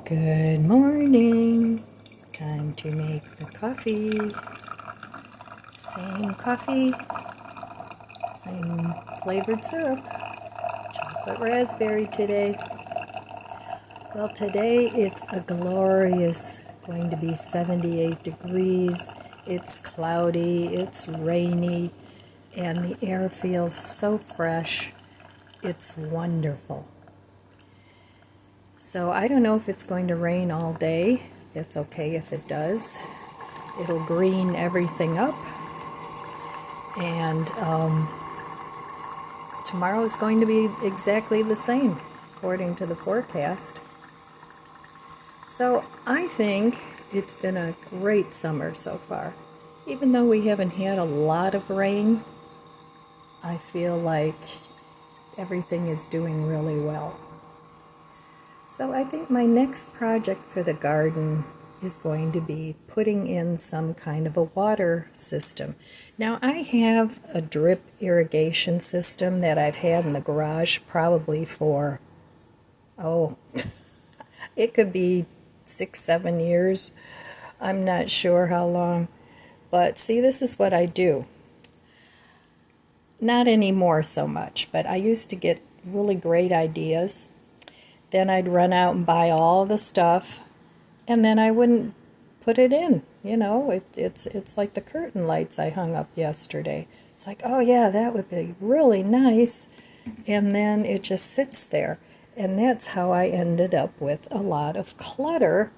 Good morning. Time to make the coffee. Same coffee, same flavored syrup. Chocolate raspberry today. Well, today it's a glorious, going to be 78 degrees. It's cloudy, it's rainy, and the air feels so fresh. It's wonderful. So I don't know if it's going to rain all day. It's okay if it does. It'll green everything up. And tomorrow is going to be exactly the same, according to the forecast. So I think it's been a great summer so far. Even though we haven't had a lot of rain, I feel like everything is doing really well. So I think my next project for the garden is going to be putting in some kind of a water system. Now I have a drip irrigation system that I've had in the garage probably for, it could be 6-7 years. I'm not sure how long. But see, this is what I do. Not anymore so much, but I used to get really great ideas. Then I'd run out and buy all the stuff, and then I wouldn't put it in. You know, it's like the curtain lights I hung up yesterday. It's like, oh yeah, that would be really nice, and then it just sits there. And that's how I ended up with a lot of clutter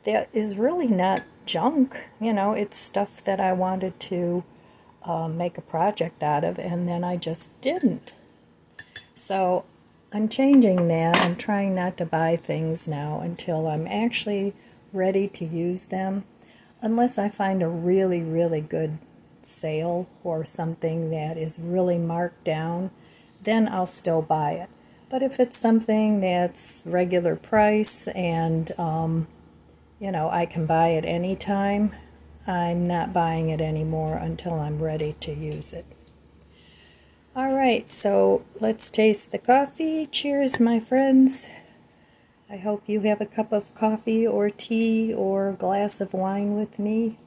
that is really not junk. You know, it's stuff that I wanted to make a project out of, and then I just didn't. So I'm changing that. I'm trying not to buy things now until I'm actually ready to use them, unless I find a really, really good sale or something that is really marked down, then I'll still buy it. But if it's something that's regular price and, you know, I can buy it anytime, I'm not buying it anymore until I'm ready to use it. All right, so let's taste the coffee. Cheers, my friends. I hope you have a cup of coffee or tea or a glass of wine with me.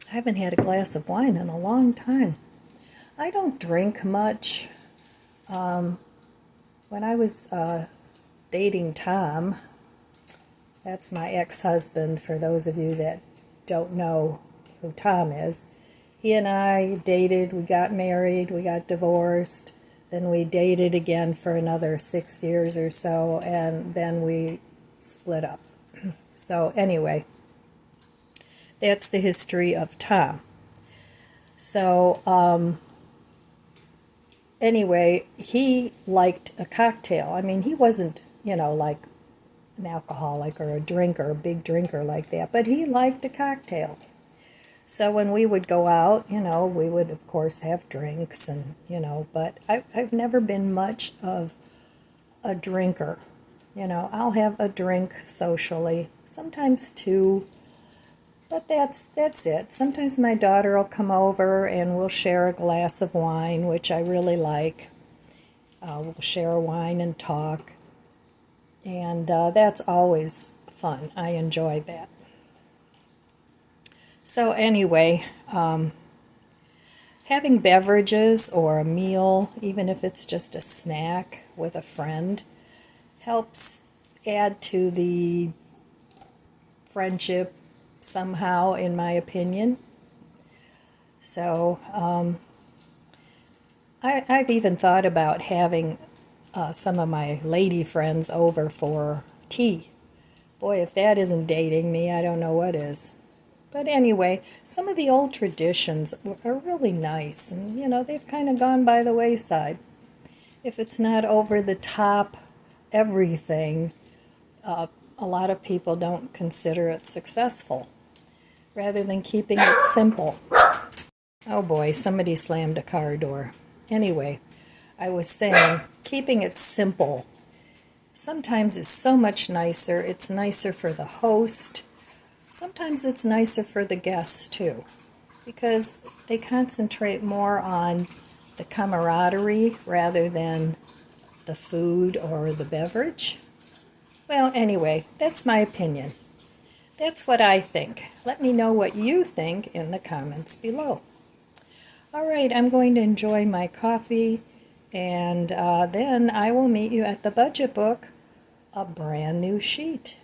I haven't had a glass of wine in a long time. I don't drink much. When I was dating Tom, that's my ex-husband, for those of you that don't know who Tom is. He and I dated, we got married, we got divorced, then we dated again for another 6 years or so, and then we split up. So anyway, that's the history of Tom. So anyway, he liked a cocktail. I mean, he wasn't, you know, like an alcoholic or a drinker, a big drinker like that, but he liked a cocktail. So when we would go out, you know, we would, of course, have drinks and, you know, but I've never been much of a drinker. You know, I'll have a drink socially, sometimes two, but that's it. Sometimes my daughter will come over and we'll share a glass of wine, which I really like. We'll share a wine and talk, and that's always fun. I enjoy that. So anyway, having beverages or a meal, even if it's just a snack with a friend, helps add to the friendship somehow, in my opinion. So I've even thought about having some of my lady friends over for tea. Boy, if that isn't dating me, I don't know what is. But anyway, some of the old traditions are really nice, and, you know, they've kind of gone by the wayside. If it's not over the top everything, a lot of people don't consider it successful, rather than keeping it simple. Oh boy, somebody slammed a car door. Anyway, I was saying, keeping it simple sometimes is so much nicer. It's nicer for the host. Sometimes it's nicer for the guests too, because they concentrate more on the camaraderie rather than the food or the beverage. Well, anyway, that's my opinion. That's what I think. Let me know what you think in the comments below. All right, I'm going to enjoy my coffee, and then I will meet you at the budget book, a brand new sheet.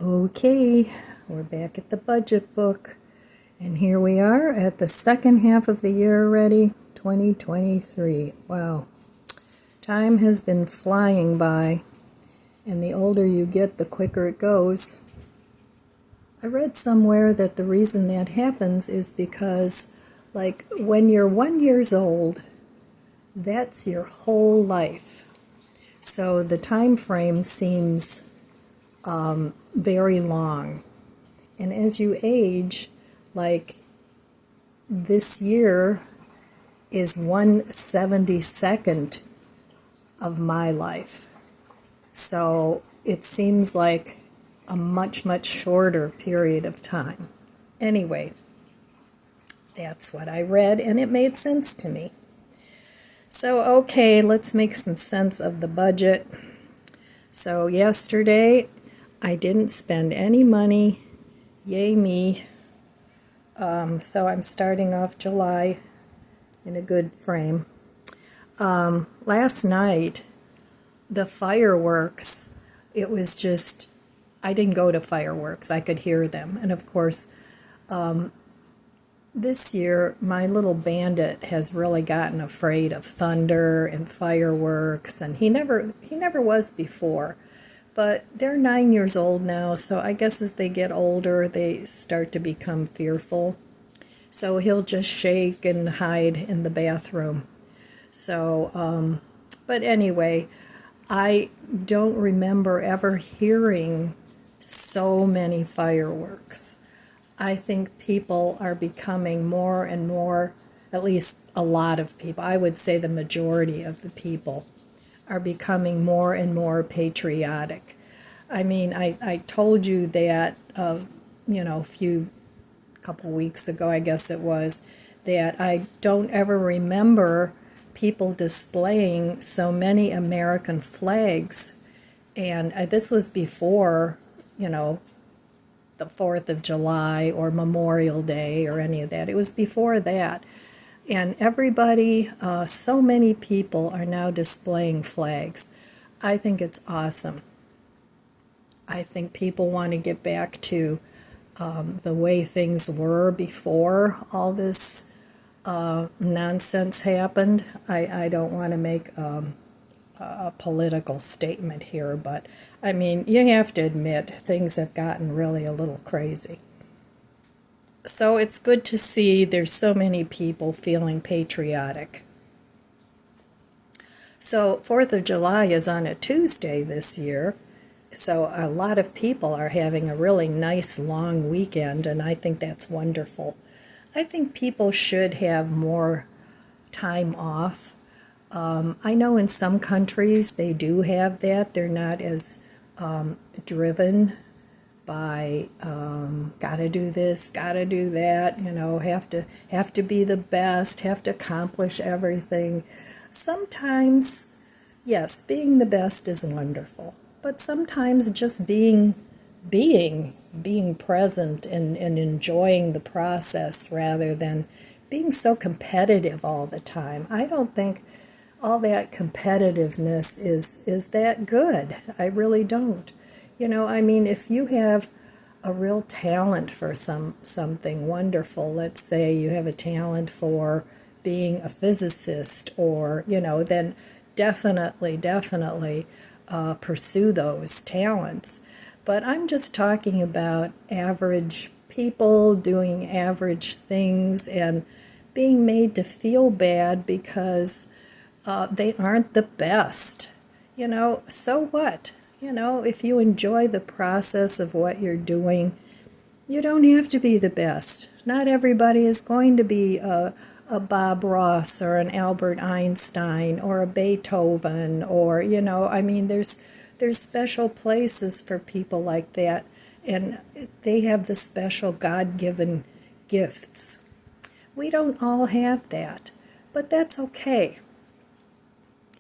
Okay, we're back at the budget book, and here we are at the second half of the year already, 2023. Wow, time has been flying by, and the older you get, the quicker it goes. I read somewhere that the reason that happens is because, like, when you're 1 year old, that's your whole life. So the time frame seems very long. And as you age, like this year is 1/72 of my life. So it seems like a much, much shorter period of time. Anyway, that's what I read, and it made sense to me. So, okay, let's make some sense of the budget. So yesterday, I didn't spend any money. Yay me. So I'm starting off July in a good frame. Last night, the fireworks, it was just, I didn't go to fireworks. I could hear them. And of course, this year, my little bandit has really gotten afraid of thunder and fireworks, and he never was before. But they're 9 years old now, so I guess as they get older, they start to become fearful. So he'll just shake and hide in the bathroom. So, but anyway, I don't remember ever hearing so many fireworks. I think people are becoming more and more, at least a lot of people, I would say the majority of the people, are becoming more and more patriotic. I mean, I told you that, a couple weeks ago, I guess it was, that I don't ever remember people displaying so many American flags. And this was before, the 4th of July or Memorial Day or any of that. It was before that. And everybody, so many people are now displaying flags. I think it's awesome. I think people want to get back to the way things were before all this nonsense happened. I don't want to make a political statement here, but I mean, you have to admit things have gotten really a little crazy. So it's good to see there's so many people feeling patriotic. So 4th of July is on a Tuesday this year, so a lot of people are having a really nice long weekend, and I think that's wonderful. I think people should have more time off. I know in some countries they do have that. They're not as driven by gotta do this, gotta do that, have to be the best, have to accomplish everything. Sometimes, yes, being the best is wonderful, but sometimes just being present and enjoying the process rather than being so competitive all the time. I don't think all that competitiveness is that good. I really don't. I mean, if you have a real talent for something wonderful, let's say you have a talent for being a physicist, or, then definitely pursue those talents. But I'm just talking about average people doing average things and being made to feel bad because they aren't the best. So what? If you enjoy the process of what you're doing, you don't have to be the best. Not everybody is going to be a Bob Ross or an Albert Einstein or a Beethoven or, I mean, there's special places for people like that, and they have the special God-given gifts. We don't all have that, but that's okay.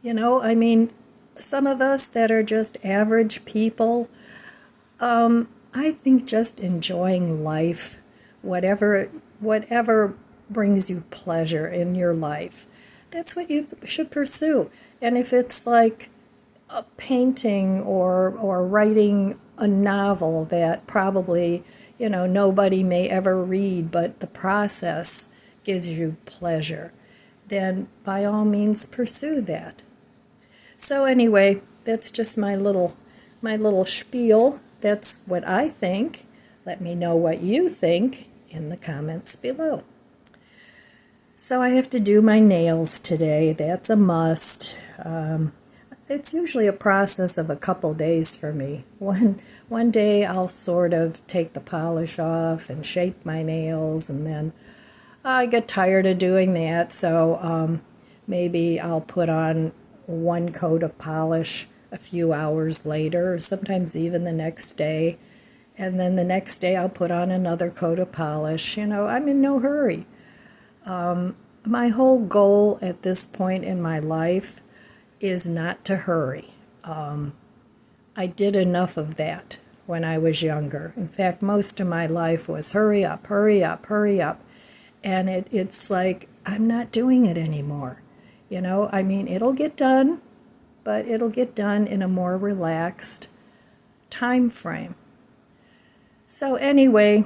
You know, I mean, some of us that are just average people, I think just enjoying life, whatever brings you pleasure in your life, that's what you should pursue. And if it's like a painting or writing a novel that probably, nobody may ever read, but the process gives you pleasure, then by all means pursue that. So anyway, that's just my little spiel. That's what I think. Let me know what you think in the comments below. So I have to do my nails today. That's a must. It's usually a process of a couple days for me. One day I'll sort of take the polish off and shape my nails, and then I get tired of doing that, so maybe I'll put on one coat of polish a few hours later, or sometimes even the next day. And then the next day I'll put on another coat of polish. I'm in no hurry. My whole goal at this point in my life is not to hurry. I did enough of that when I was younger. In fact, most of my life was hurry up, hurry up, hurry up. And it's like I'm not doing it anymore. I mean, it'll get done, but it'll get done in a more relaxed time frame. So anyway,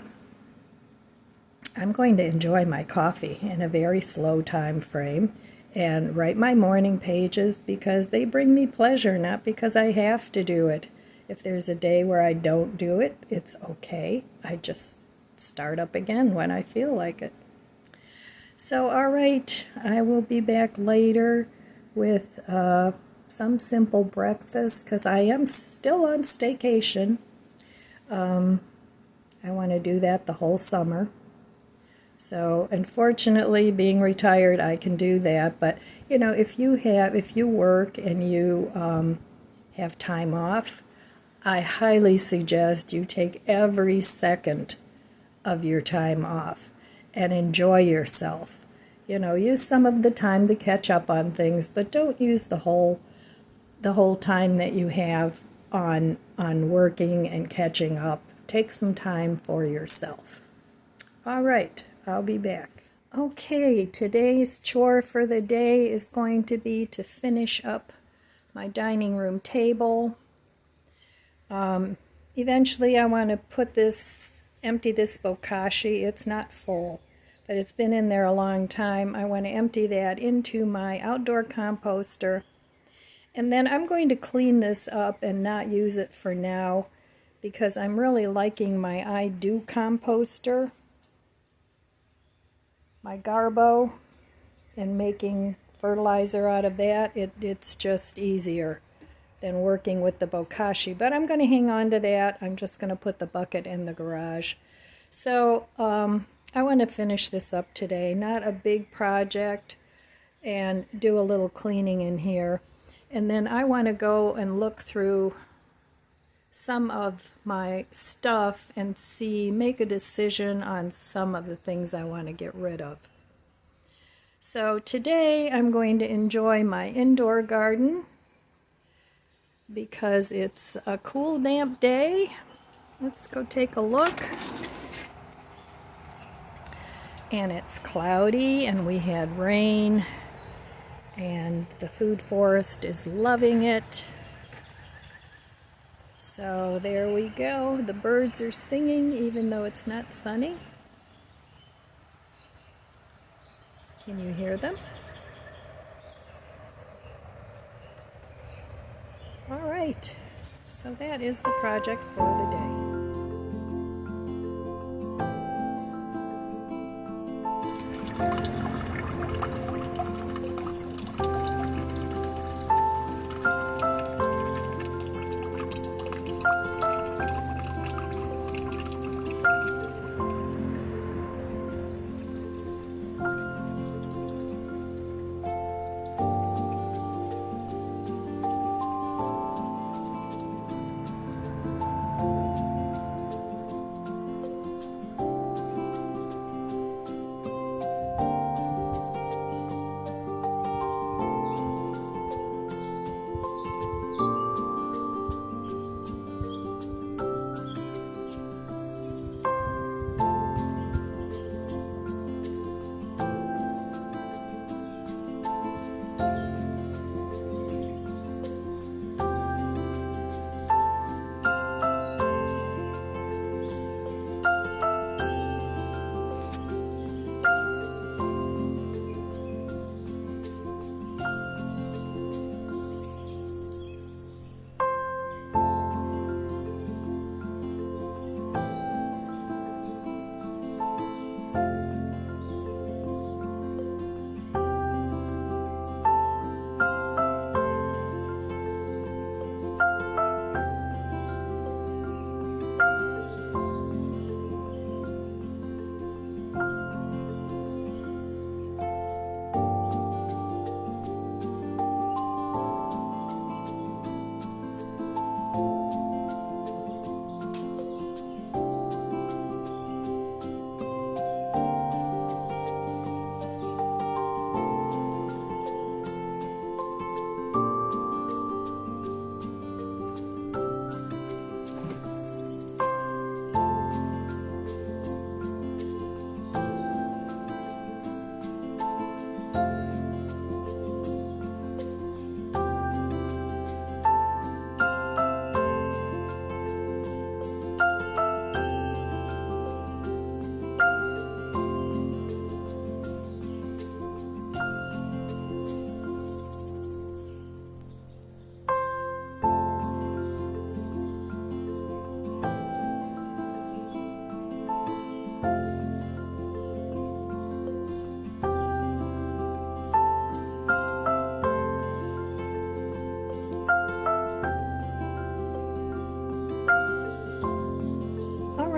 I'm going to enjoy my coffee in a very slow time frame and write my morning pages because they bring me pleasure, not because I have to do it. If there's a day where I don't do it, it's okay. I just start up again when I feel like it. So, all right, I will be back later with some simple breakfast because I am still on staycation. I want to do that the whole summer. So, unfortunately, being retired, I can do that. But, if you work and you have time off, I highly suggest you take every second of your time off and enjoy yourself. Use some of the time to catch up on things, but don't use the whole time that you have on working and catching up. Take some time for yourself. All right, I'll be back. Okay, today's chore for the day is going to be to finish up my dining room table. Eventually I want to empty this bokashi. It's not full, but it's been in there a long time. I want to empty that into my outdoor composter. And then I'm going to clean this up and not use it for now because I'm really liking my I Do composter, my Garbo, and making fertilizer out of that. It's just easier than working with the bokashi. But I'm going to hang on to that. I'm just going to put the bucket in the garage. So I want to finish this up today. Not a big project, and do a little cleaning in here. And then I want to go and look through some of my stuff and make a decision on some of the things I want to get rid of. So today I'm going to enjoy my indoor garden because it's a cool, damp day. Let's go take a look. And it's cloudy, and we had rain, and the food forest is loving it. So there we go. The birds are singing even though it's not sunny. Can you hear them? All right. So that is the project for the day.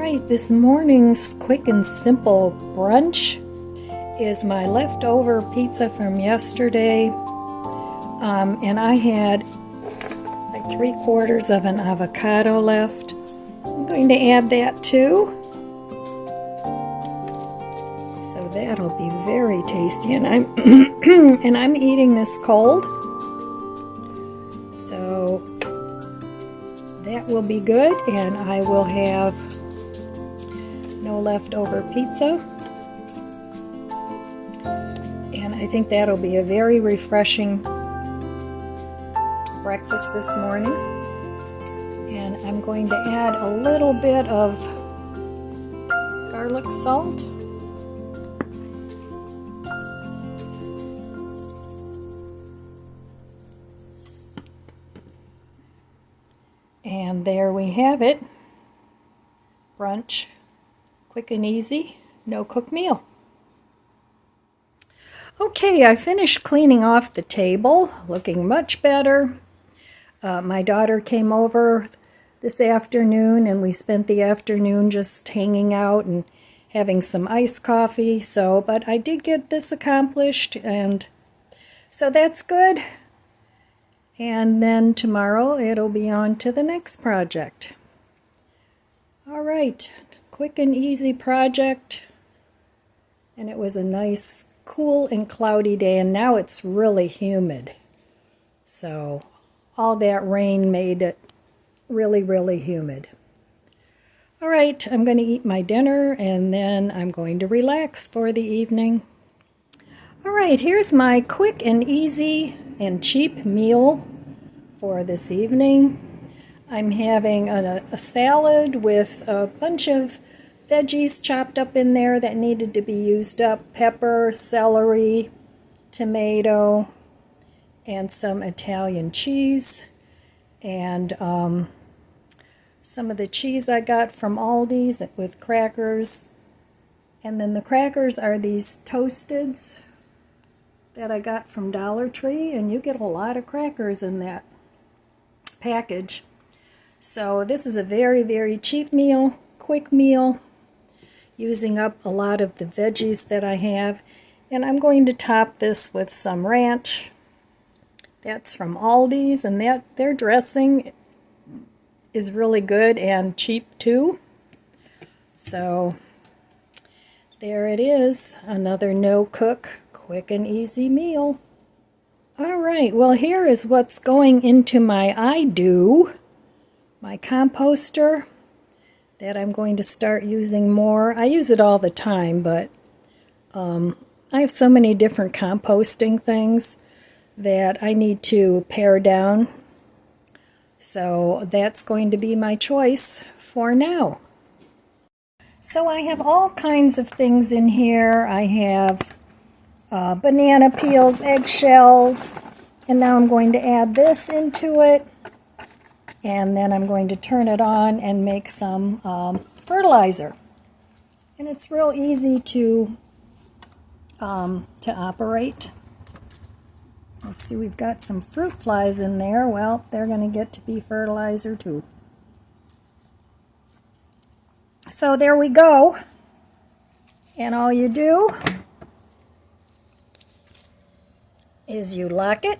right, this morning's quick and simple brunch is my leftover pizza from yesterday. And I had like 3/4 of an avocado left. I'm going to add that too. So that'll be very tasty. And I'm and I'm eating this cold. So that will be good, and I will have no leftover pizza. And I think that'll be a very refreshing breakfast this morning. And I'm going to add a little bit of garlic salt. And there we have it. Brunch. Quick and easy. No cook meal. Okay, I finished cleaning off the table. Looking much better. My daughter came over this afternoon and we spent the afternoon just hanging out and having some iced coffee. But I did get this accomplished, and so that's good. And then tomorrow it'll be on to the next project. All right, quick and easy project. And it was a nice, cool and cloudy day, and now it's really humid. So all that rain made it really, really humid. All right, I'm going to eat my dinner and then I'm going to relax for the evening. All right, here's my quick and easy and cheap meal for this evening. I'm having a salad with a bunch of veggies chopped up in there that needed to be used up. Pepper, celery, tomato, and some Italian cheese. And some of the cheese I got from Aldi's with crackers. And then the crackers are these Toasteds that I got from Dollar Tree, and you get a lot of crackers in that package. So this is a very, very cheap meal, quick meal, using up a lot of the veggies that I have. And I'm going to top this with some ranch. That's from Aldi's, and their dressing is really good and cheap too. So there it is, another no-cook, quick and easy meal. All right, well, here is what's going into my my composter that I'm going to start using more. I use it all the time, but I have so many different composting things that I need to pare down. So that's going to be my choice for now. So I have all kinds of things in here. I have banana peels, eggshells, and now I'm going to add this into it, and then I'm going to turn it on and make some fertilizer. And it's real easy to operate. Let's see, we've got some fruit flies in there. Well, they're going to get to be fertilizer too. So there we go. And all you do is you lock it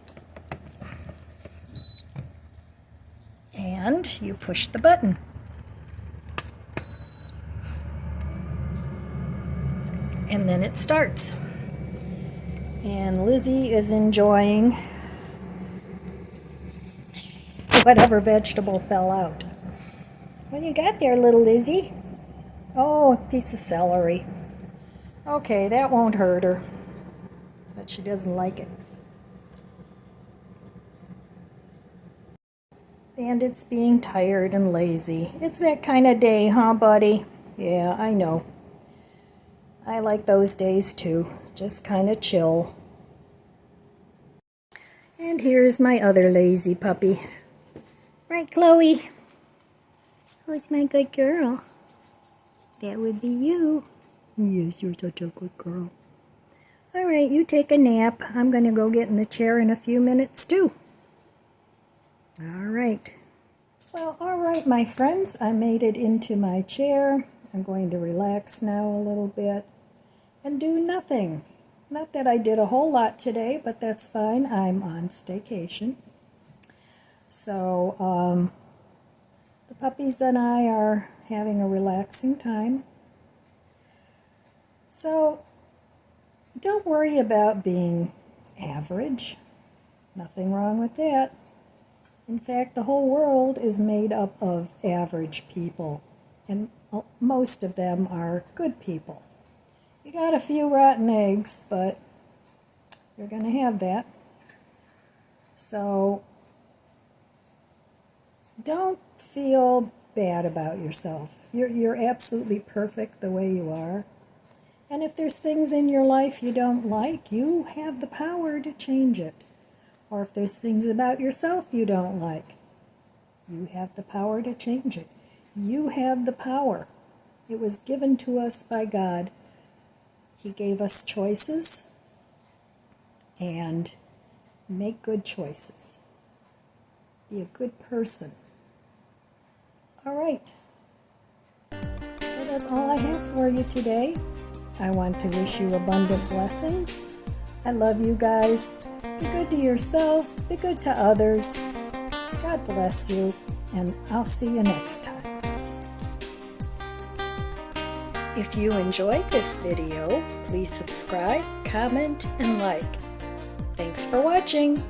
and you push the button. And then it starts. And Lizzie is enjoying whatever vegetable fell out. What you got there, little Lizzie? Oh, a piece of celery. Okay, that won't hurt her, but she doesn't like it. Bandit's being tired and lazy. It's that kind of day, huh, buddy? Yeah, I know. I like those days too. Just kind of chill. And here's my other lazy puppy. Right, Chloe? Who's my good girl? That would be you. Yes, you're such a good girl. All right, you take a nap. I'm going to go get in the chair in a few minutes too. All right. Well, all right, my friends. I made it into my chair. I'm going to relax now a little bit and do nothing. Not that I did a whole lot today, but that's fine. I'm on staycation. So the puppies and I are having a relaxing time. So don't worry about being average. Nothing wrong with that. In fact, the whole world is made up of average people, and most of them are good people. You got a few rotten eggs, but you're going to have that. So don't feel bad about yourself. You're absolutely perfect the way you are. And if there's things in your life you don't like, you have the power to change it. Or if there's things about yourself you don't like, you have the power to change it. You have the power. It was given to us by God. He gave us choices, and make good choices. Be a good person. All right. So that's all I have for you today. I want to wish you abundant blessings. I love you guys. Be good to yourself. Be good to others. God bless you, and I'll see you next time. If you enjoyed this video, please subscribe, comment, and like. Thanks for watching.